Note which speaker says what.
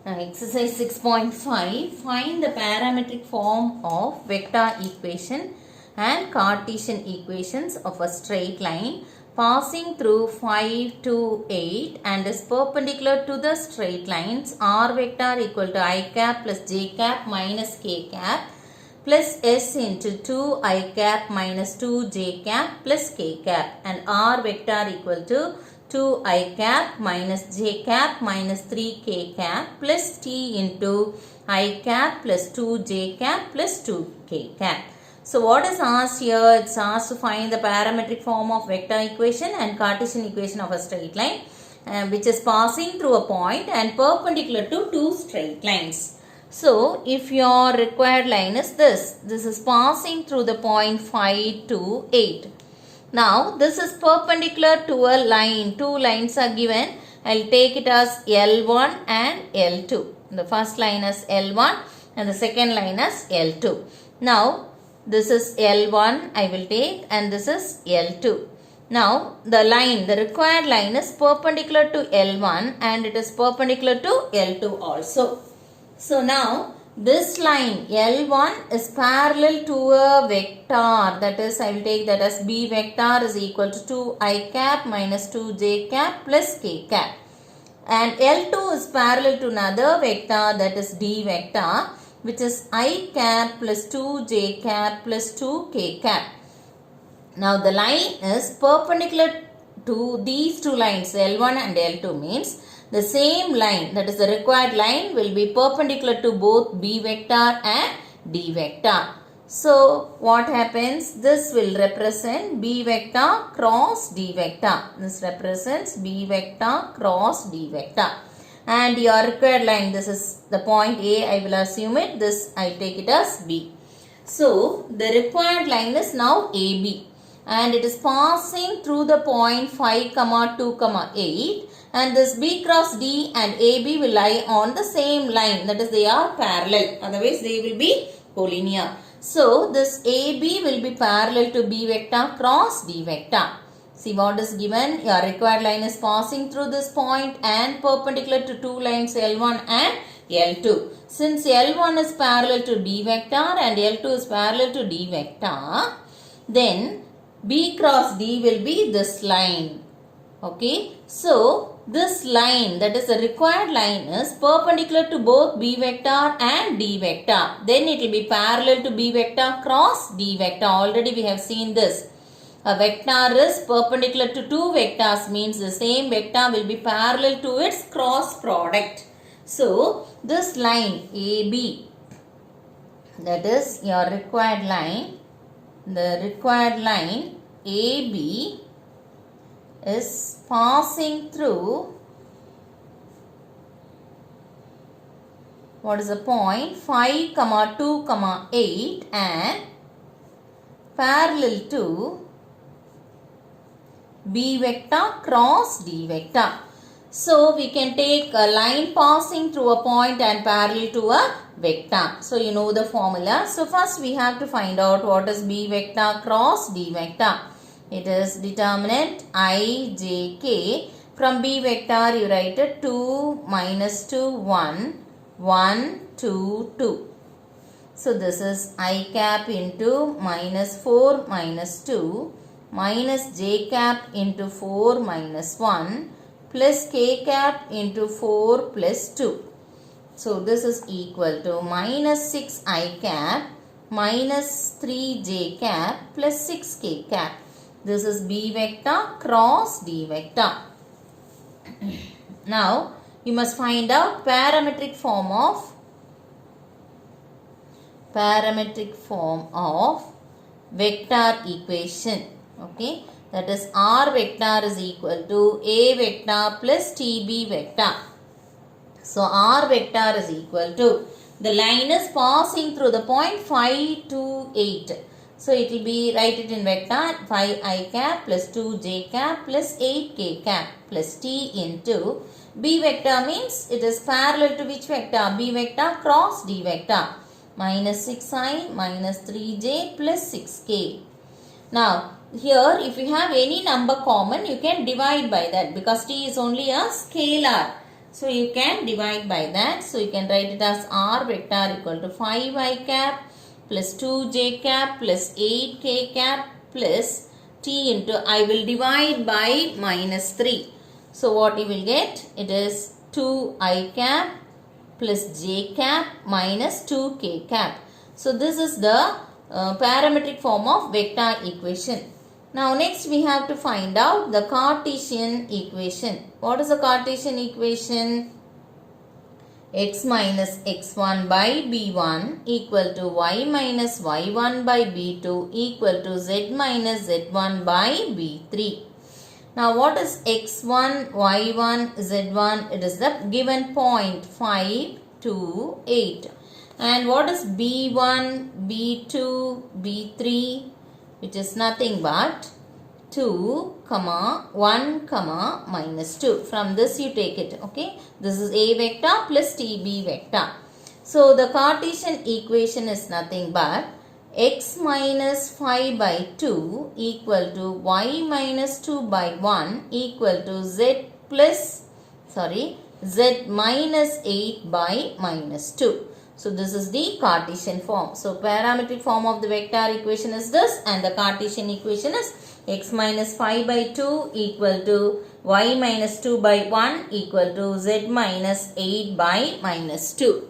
Speaker 1: Exercise 6.5. Find the parametric form of vector equation and Cartesian equations of a straight line passing through 5 to 8 and is perpendicular to the straight lines r vector equal to I cap plus j cap minus k cap plus s into 2 I cap minus 2 j cap plus k cap, and r vector equal to 2 I cap minus j cap minus 3 k cap plus t into I cap plus 2 j cap plus 2 k cap. So what is asked here? It's asked to find the parametric form of vector equation and Cartesian equation of a straight line which is passing through a point and perpendicular to two straight lines. So if your required line is this is passing through the point 5 to 8. Now this is perpendicular to a line. Two lines are given. I'll take it as L1 and L2. The first line is L1 and the second line is L2. Now this is L1 I will take, and this is L2. Now the required line is perpendicular to L1 and it is perpendicular to L2 also. So now this line L1 is parallel to a vector, that is I will take that as B vector is equal to 2 I cap minus 2 j cap plus k cap, and L2 is parallel to another vector, that is D vector, which is I cap plus 2 j cap plus 2 k cap. Now the line is perpendicular to these two lines L1 and L2, means the same line, that is the required line, will be perpendicular to both B vector and D vector. So what happens? This will represent B vector cross D vector. This represents B vector cross D vector. And your required line, this is the point A, I will assume it, this I take it as B. So the required line is now AB and it is passing through the point 5, 2, 8, and this B cross D and AB will lie on the same line, that is they are parallel, otherwise they will be collinear. So this AB will be parallel to B vector cross D vector. See what is given. Your required line is passing through this point and perpendicular to two lines L1 and L2. Since L1 is parallel to D vector and L2 is parallel to D vector, then B cross D will be this line. Okay. So this line, that is the required line, is perpendicular to both B vector and D vector. Then it will be parallel to B vector cross D vector. Already we have seen this. A vector is perpendicular to two vectors, means the same vector will be parallel to its cross product. So this line AB, that is your required line, the required line AB is passing through, what is the point, 5, 2, 8 and parallel to B vector cross D vector. So we can take a line passing through a point and parallel to a vector. So you know the formula. So first we have to find out what is B vector cross D vector. It is determinant I, j, k. From B vector you write it 2, minus 2, 1, 1, 2, 2. So this is I cap into minus 4, minus 2, minus j cap into 4, minus 1, plus k cap into 4 plus 2. So this is equal to minus 6 I cap minus 3 j cap plus 6 k cap. This is B vector cross D vector. Now you must find out parametric form of vector equation. Okay, that is r vector is equal to a vector plus tb vector. So r vector is equal to, the line is passing through the point 5 to 8. So it will be, write it in vector 5 I cap plus 2 j cap plus 8 k cap plus t into B vector, means it is parallel to which vector? B vector cross D vector. Minus 6i minus 3j plus 6k. Now here if you have any number common, you can divide by that because t is only a scalar. So you can divide by that. So you can write it as r vector equal to 5i cap plus 2j cap plus 8k cap plus t into I will divide by minus 3. So what you will get? It is 2i cap plus j cap minus 2k cap. So this is the parametric form of vector equation. Now next we have to find out the Cartesian equation. What is the Cartesian equation? X minus x1 by b1 equal to y minus y1 by b2 equal to z minus z1 by b3. Now what is x1, y1, z1? It is the given point 5, 2, 8. And what is b1, b2, b3? Which is nothing but 2, 1, minus 2. From this you take it. Okay. This is a vector plus tb vector. So the Cartesian equation is nothing but x minus 5 by 2 equal to y minus 2 by 1 equal to z minus 8 by minus 2. So this is the Cartesian form. So parametric form of the vector equation is this, and the Cartesian equation is x minus 5 by 2 equal to y minus 2 by 1 equal to z minus 8 by minus 2.